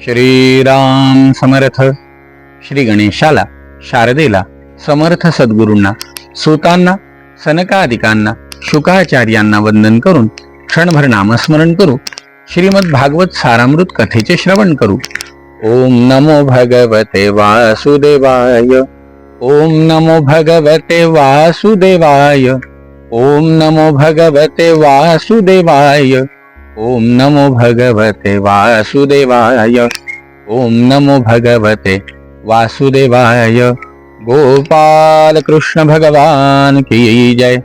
श्रीराम समर्थ. श्री गणेशाला, शारदेला, समर्थ सद्गुरूंना, सूतांना, सनकादिकांना, शुकाचार्यांना वंदन करून क्षणभर नामस्मरण करू. श्रीमद भागवत सारामृत कथेचे श्रवण करू. ओम नमो भगवते वासुदेवाय. ओम नमो भगवते वासुदेवाय. ओम नमो भगवते वासुदेवाय. ओम नमो भगवते वासुदेवाय. ओम नमो भगवते वासुदेवाय. गोपाल कृष्ण भगवान की जय.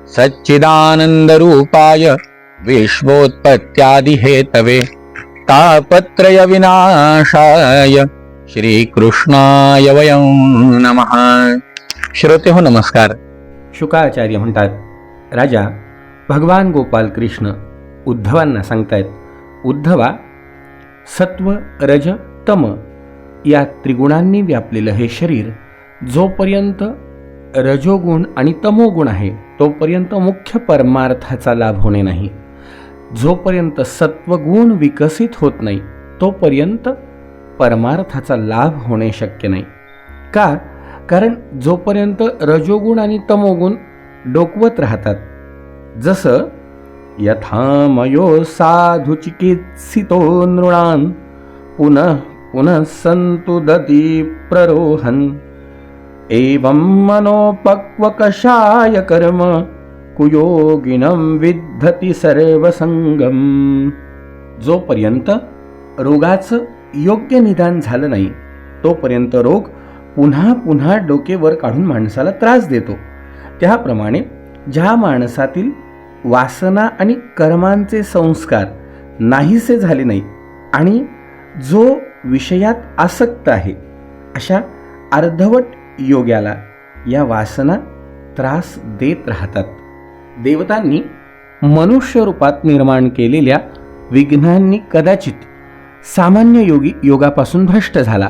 सच्चिदानंद रूपाय विश्वोत्पत्त्यादि हेतवे तापत्रय विनाशाय श्रीकृष्णाय वयं नमः. श्रोते हो नमस्कार. शुकाचार्य म्हणतात, राजा भगवान गोपाल कृष्ण उद्धवांना सांगतायत, उद्धवा, सत्व रज तम या त्रिगुणांनी व्यापलेलं हे शरीर जोपर्यंत रजोगुण आणि तमोगुण आहे तोपर्यंत मुख्य परमार्थाचा लाभ होणे नाही. जोपर्यंत सत्वगुण विकसित होत नाही तोपर्यंत परमार्थाचा लाभ होणे शक्य नाही. का? कारण जोपर्यंत रजोगुण आणि तमोगुण डोकवत राहतात, जसं यथामयो साधु चिकित्सितो नृणान् पुनः पुनः संतु दती प्ररोहन् एवं मनोपक्वकषाय कर्म कुयोगिनं विद्धति सर्वसंगम. जोपर्यंत रोगाचं योग्य निदान झालं नाही तोपर्यंत रोग पुन्हा पुन्हा डोके वर काढून माणसाला त्रास देतो. त्याप्रमाणे ज्या माणसातील वासना आणि कर्मांचे संस्कार नाहीसे झाले नाही आणि जो विषयात आसक्त आहे अशा अर्धवट योग्याला या वासना त्रास देत राहतात. देवतांनी मनुष्य रूपात निर्माण केलेल्या विघ्नांनी कदाचित सामान्य योगी योगापासून भ्रष्ट झाला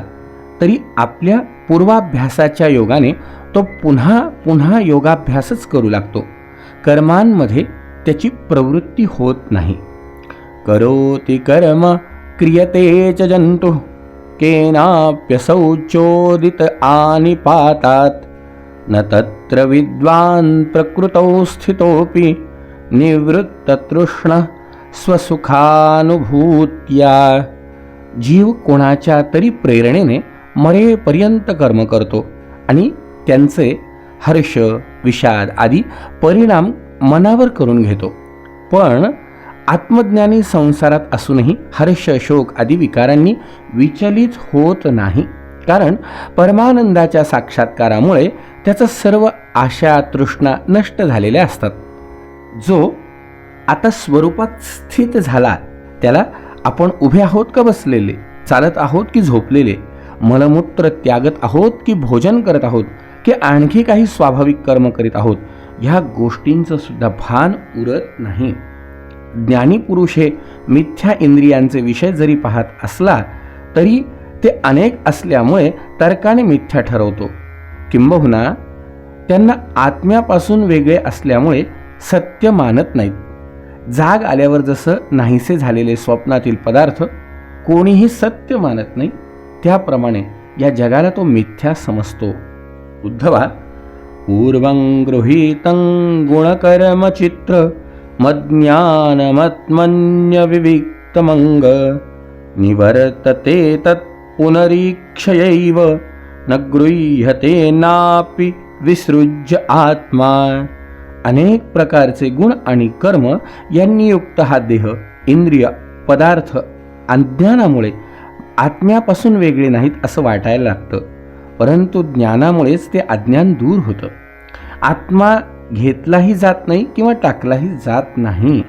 तरी आपल्या पूर्वाभ्यासाच्या योगाने तो पुन्हा पुन्हा योगाभ्यासच करू लागतो. कर्मांमध्ये त्याची प्रवृत्ती होत नाही. करोति कर्म क्रियते च जंतु केनाप्यसौ चोदित आनिपातात् न तत्र विद्वान् प्रकृतौ स्थितोपि निवृत्ततृष्ण स्वसुखानुभूत्या. जीव कोणाच्या तरी प्रेरणेने मरेपर्यंत कर्म करतो आणि त्यांचे हर्ष, विषाद आदी परिणाम मनावर करून घेतो. पण आत्मज्ञानी संसारात असूनही हर्ष, शोक आदी विकारांनी विचलित होत नाही. कारण परमानंदाच्या साक्षात्कारामुळे त्याचं सर्व आशा, तृष्णा नष्ट झालेल्या असतात. जो आता स्वरूपात स्थित झाला त्याला आपण उभे आहोत का बसलेले, चालत आहोत की झोपलेले, मलमूत्र त्यागत आहोत की भोजन करत आहोत की आणखी काही स्वाभाविक कर्म करीत आहोत, ह्या गोष्टींचं सुद्धा भान उरत नाही. ज्ञानी पुरुष हे मिथ्या इंद्रियांचे विषय जरी पाहत असला तरी ते अनेक असल्यामुळे तर्काने मिथ्या ठरवतो. किंबहुना त्यांना आत्म्यापासून वेगळे असल्यामुळे सत्य मानत नाहीत. जाग आल्यावर जसं नाहीसे झालेले स्वप्नातील पदार्थ कोणीही सत्य मानत नाही, त्याप्रमाणे या जगाला तो मिथ्या समजतो. उद्धवा, पूर्वं गृहीतं गुणकर्मचित्र मज्ञानमत्मन्यविविक्तमंग निवर्तते तत् पुनरीक्षयैव न गृह्यते नापि विसृज्य आत्मा. अनेक प्रकारचे गुण आणि कर्म यांनी युक्त हा देह, इंद्रिय, पदार्थ अज्ञानामुळे आत्म्यापासून वेगळे नाहीत असं वाटायला लागतं. परंतु ज्ञानामुळेच ते अज्ञान दूर होतं. आत्मा घेतलाही जात नाही किंवा टाकलाही जात नाही.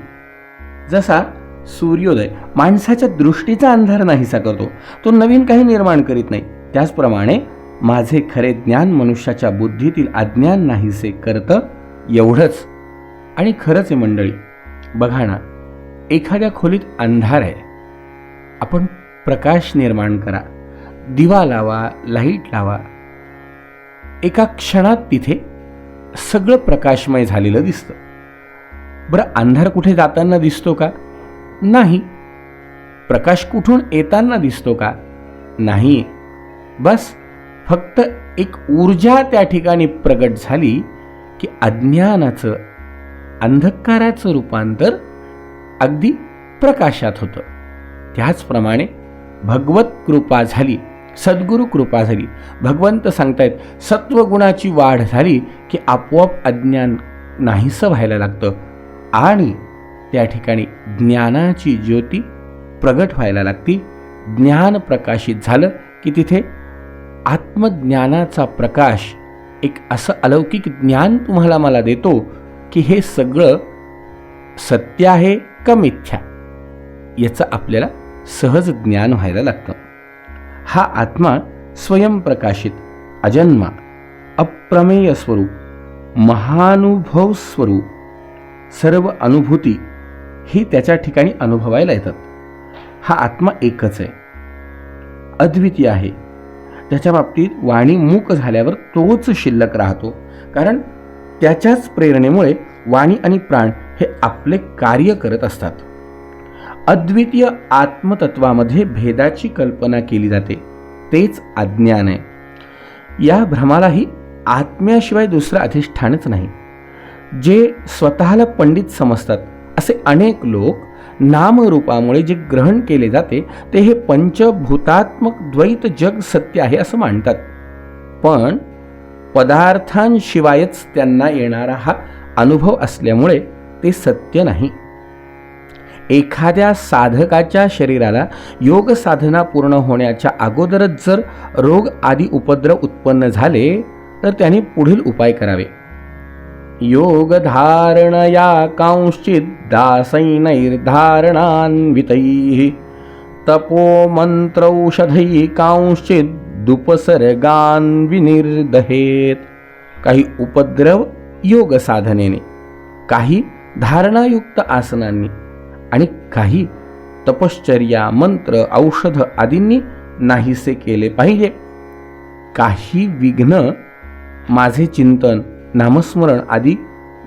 जसा सूर्योदय माणसाच्या दृष्टीचा अंधार नाहीसा करतो, तो नवीन काही निर्माण करीत नाही, त्याचप्रमाणे माझे खरे ज्ञान मनुष्याच्या बुद्धीतील अज्ञान नाहीसे करतं. एवढंच. आणि खरंच आहे मंडळी, बघा ना, एखाद्या खोलीत अंधार आहे, आपण प्रकाश निर्माण करा, दिवा लावा, लाईट लावा, एका क्षणात तिथे सगळं प्रकाशमय झालेलं दिसतं. बरं, अंधार कुठे जाताना दिसतो का? नाही. प्रकाश कुठून येताना दिसतो का? नाही. बस फक्त एक ऊर्जा त्या ठिकाणी प्रगट झाली की अज्ञानाचं, अंधकाराचं रूपांतर अगदी प्रकाशात होतं. त्याचप्रमाणे भगवत कृपा झाली, सद्गुरु कृपा झाली. भगवंत सांगतायत सत्वगुणाची वाढ झाली की आपोआप अज्ञान नाहीसं व्हायला लागतं आणि त्या ठिकाणी ज्ञानाची ज्योती प्रगट व्हायला लागती. ज्ञान प्रकाशित झालं की तिथे आत्मज्ञानाचा प्रकाश, एक असं अलौकिक ज्ञान तुम्हाला मला देतो की हे सगळं सत्य आहे का मिथ्या, याचं आपल्याला सहज ज्ञान व्हायला लागतं. हा आत्मा स्वयंप्रकाशित, अजन्मा, अप्रमेय स्वरूप, महानुभव स्वरूप, सर्व अनुभूती ही त्याच्या ठिकाणी अनुभवायला येतात. हा आत्मा एकच आहे, अद्वितीय आहे. त्याच्या बाबतीत वाणी मूक झाल्यावर तोच शिल्लक राहतो, कारण त्याच्याच प्रेरणेमुळे वाणी आणि प्राण हे आपले कार्य करत असतात. अद्वितीय आत्मतत्वामध्ये भेदाची कल्पना केली जाते, तेच अज्ञान आहे. या भ्रमालाही आत्म्याशिवाय दुसरं अधिष्ठानच नाही. जे स्वतःला पंडित समजतात असे अनेक लोक नामरूपामुळे जे ग्रहण केले जाते ते हे पंचभूतात्मक द्वैत जग सत्य आहे असं मानतात. पण पदार्थांशिवायच त्यांना येणारा हा अनुभव असल्यामुळे ते सत्य नाही. एखाद्या साधकाच्या शरीराला योग साधना पूर्ण होण्याच्या अगोदरच जर रोग आदी उपद्रव उत्पन्न झाले तर त्याने पुढील उपाय करावे. योग धारणया कांश्चित दासैनैर्धारणान्वितैः तपो मंत्रौषधैः कांश्चित दुपसर्गान् विनिर्दहेत. काही उपद्रव योग साधनेने, काही धारणायुक्त आसनांनी आणि काही तपश्चर्या, मंत्र, औषध आदींनी नाहीसे केले पाहिजे. काही विघ्न माझे चिंतन, नामस्मरण आदी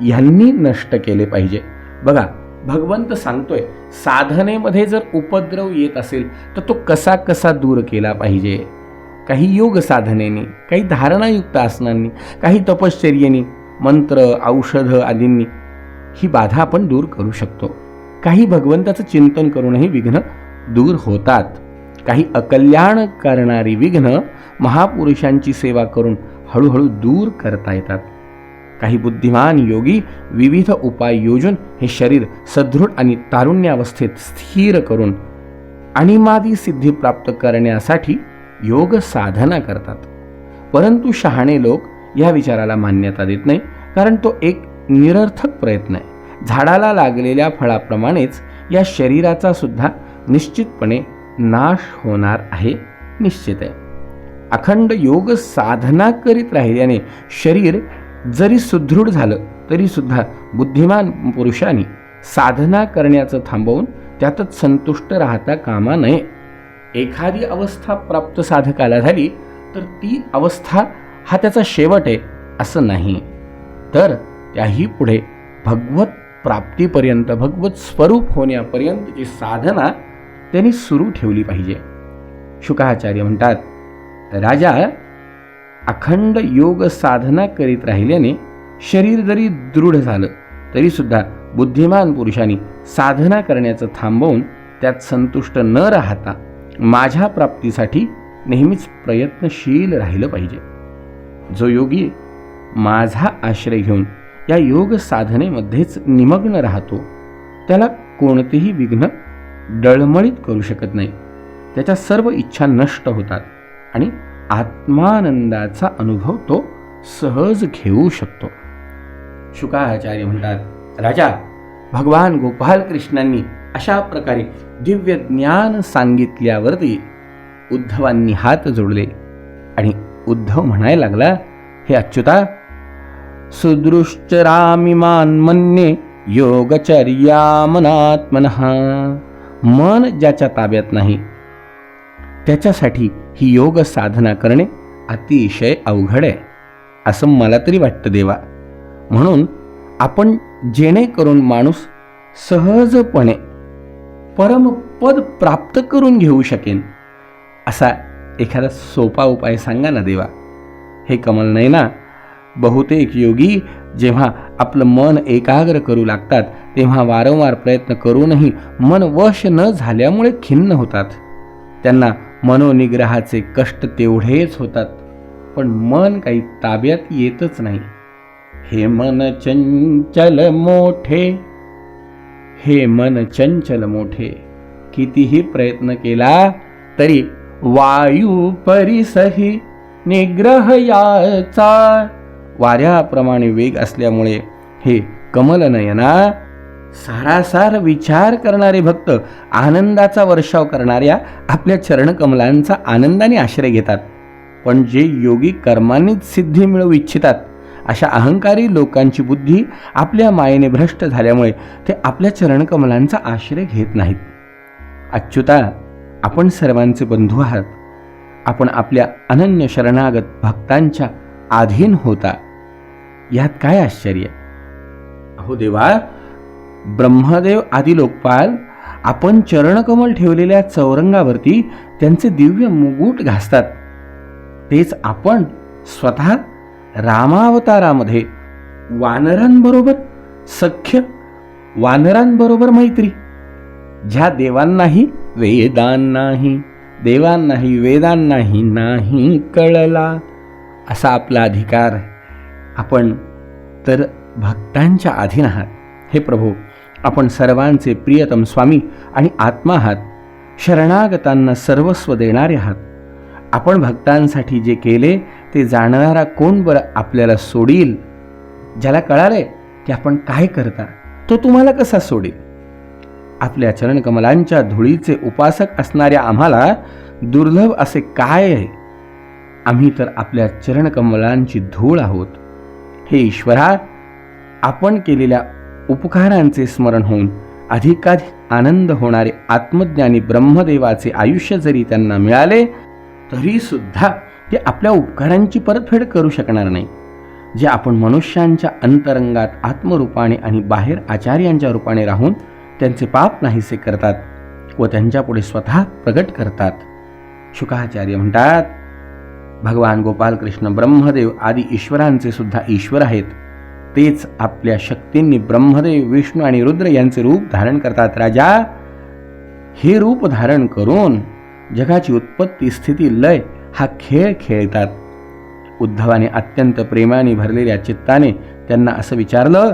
ह्यांनी नष्ट केले पाहिजे. बघा, भगवंत सांगतोय साधनेमध्ये जर उपद्रव येत असेल तर तो कसा कसा दूर केला पाहिजे. काही योग साधनेने, काही धारणायुक्त आसनांनी, काही तपश्चर्येने, मंत्र, औषध आदींनी ही बाधा आपण दूर करू शकतो. काही भगवंताचं चिंतन करूनही विघ्न दूर होतात. काही अकल्याण करणारी विघ्न महापुरुषांची सेवा करून हळूहळू दूर करता येतात. काही बुद्धिमान योगी विविध उपाय योजून हे शरीर सदृढ आणि तारुण्यावस्थेत स्थिर करून अनिमादी सिद्धी प्राप्त करण्यासाठी योग साधना करतात. परंतु शहाणे लोक या विचाराला मान्यता देत नाही, कारण तो एक निरर्थक प्रयत्न आहे. झाडाला लागलेल्या फळाप्रमाणेच या शरीराचा सुद्धा निश्चितपणे नाश होणार आहे, निश्चित आहे. अखंड योग साधना करीत राहिल्याने शरीर जरी सुदृढ झालं तरी सुद्धा बुद्धिमान पुरुषांनी साधना करण्याचं थांबवून त्यातच संतुष्ट राहता कामा नये. एखादी अवस्था प्राप्त साधकाला झाली तर ती अवस्था हा त्याचा शेवट आहे असं नाही, तर त्याही पुढे भगवत प्राप्तीपर्यंत, भगवत स्वरूप होण्यापर्यंतची साधना त्यांनी सुरू ठेवली पाहिजे. शुकाचार्य म्हणतात, राजा, अखंड योग साधना करीत राहिल्याने शरीर जरी दृढ झालं तरी सुद्धा बुद्धिमान पुरुषांनी साधना करण्याचं थांबवून त्यात संतुष्ट न राहता माझ्या प्राप्तीसाठी नेहमीच प्रयत्नशील राहिलं पाहिजे. जो योगी माझा आश्रय घेऊन या योग साधनेमध्येच निमग्न राहतो त्याला कोणतेही विघ्न डळमळीत करू शकत नाही. त्याच्या सर्व इच्छा नष्ट होतात आणि आत्मानंदाचा अनुभव तो सहज घेऊ शकतो. शुकाचार्य म्हणतात, राजा, भगवान गोपाल कृष्णांनी अशा प्रकारे दिव्य ज्ञान सांगितल्यावरती उद्धवांनी हात जोडले आणि उद्धव म्हणायला लागला, हे अच्युता, सुदृश्चरामिमान मन्ये योगचर्या मनात्मनः. मन ज्याच्या ताब्यात नाही त्याच्यासाठी ही योग साधना करणे अतिशय अवघड आहे असं मला तरी वाटतं देवा. म्हणून आपण जेणेकरून माणूस सहजपणे परम पद प्राप्त करून घेऊ शकेन असा एखादा सोपा उपाय सांगा ना देवा. हे कमल नयना, बहुतेक योगी जेव्हा आपलं मन एकाग्र करू लागतात तेव्हा वारंवार प्रयत्न करूनही मन वश न झाल्यामुळे खिन्न होतात. त्यांना मनोनिग्रहाचे कष्ट तेवढेच होतात, पण मन काही ताब्यात येतच नाही. हे मन चंचल मोठे, हे मन चंचल मोठे, कितीही प्रयत्न केला तरी वायू परिसही निग्रह याचा. वाऱ्याप्रमाणे वेग असल्यामुळे हे कमलनयना, सारासार विचार करणारे भक्त आनंदाचा वर्षाव करणाऱ्या आपल्या चरणकमलांचा आनंदाने आश्रय घेतात. पण जे योगी कर्मांनीच सिद्धी मिळवू इच्छितात अशा अहंकारी लोकांची बुद्धी आपल्या मायेने भ्रष्ट झाल्यामुळे ते आपल्या चरणकमलांचा आश्रय घेत नाहीत. अच्युता, आपण सर्वांचे बंधू आहात. आपण आपल्या अनन्य शरणागत भक्तांच्या अधीन होता, यात काय आश्चर्य. अहो देवा, ब्रह्मदेव आदी लोकपाल आपण चरणकमल ठेवलेल्या चौरंगावरती त्यांचे दिव्य मुकुट घासतात. तेच आपण स्वतः रामावतारामध्ये वानरांबरोबर सख्य, वानरांबरोबर मैत्री, ज्या देवांनाही वेदांनाही, देवांनाही वेदांनाही नाही कळला असा आपला अधिकार, आपण तर भक्तांच्या अधीन आहात. हे प्रभू, आपण सर्वांचे प्रियतम स्वामी आणि आत्मा आहात. शरणागतांना सर्वस्व देणारे आहात. आपण भक्तांसाठी जे केले ते जाणणारा कोण बरं आपल्याला सोडील. ज्याला कळाले की आपण काय करता तो तुम्हाला कसा सोडेल. आपल्या चरणकमलांच्या धुळीचे उपासक असणाऱ्या आम्हाला दुर्लभ असे काय आहे. आम्ही तर आपल्या चरणकमलांची धूळ आहोत. हे ईश्वरा, आपण केलेल्या उपकारांचे स्मरण होऊन अधिकाधिक आनंद होणारे आत्मज्ञानी ब्रह्मदेवाचे आयुष्य जरी त्यांना मिळाले तरी सुद्धा ते आपल्या उपकारांची परतफेड करू शकणार नाही. जे आपण मनुष्यांच्या अंतरंगात आत्मरूपाने आणि बाहेर आचार्यांच्या रूपाने राहून त्यांचे पाप नाहीसे करतात व त्यांच्यापुढे स्वतः प्रगट करतात. शुकाचार्य म्हणतात, भगवान गोपालकृष्ण ब्रह्मदेव आदी ईश्वरांचे सुद्धा ईश्वर आहेत. तेच आपल्या शक्तींनी ब्रह्मदेव, विष्णू आणि रुद्र यांचे रूप धारण करतात. राजा, हे रूप धारण करून जगाची उत्पत्ती, स्थिती, लय हा खेळ खेळतात. उद्धवाने अत्यंत प्रेमाने भरलेल्या चित्ताने त्यांना असं विचारलं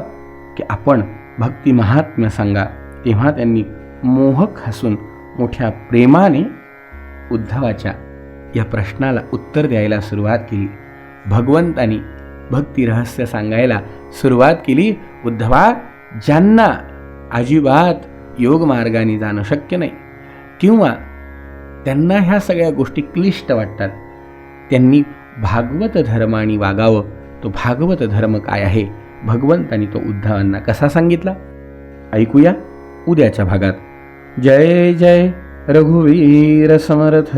की आपण भक्ती महात्म्य सांगा. तेव्हा त्यांनी मोहक हसून मोठ्या प्रेमाने उद्धवाच्या या प्रश्नाला उत्तर द्यायला सुरुवात केली. भगवंतानी भक्ती रहस्य सांगायला सुरुवात केली. उद्धवा, ज्यांना अजिबात योग मार्गाने जाणं शक्य नाही किंवा त्यांना ह्या सगळ्या गोष्टी क्लिष्ट वाटतात, त्यांनी भागवत धर्माने वागावं. तो भागवत धर्म काय आहे, भगवंतानी तो उद्धवांना कसा सांगितला, ऐकूया उद्याच्या भागात. जय जय रघुवीर समर्थ.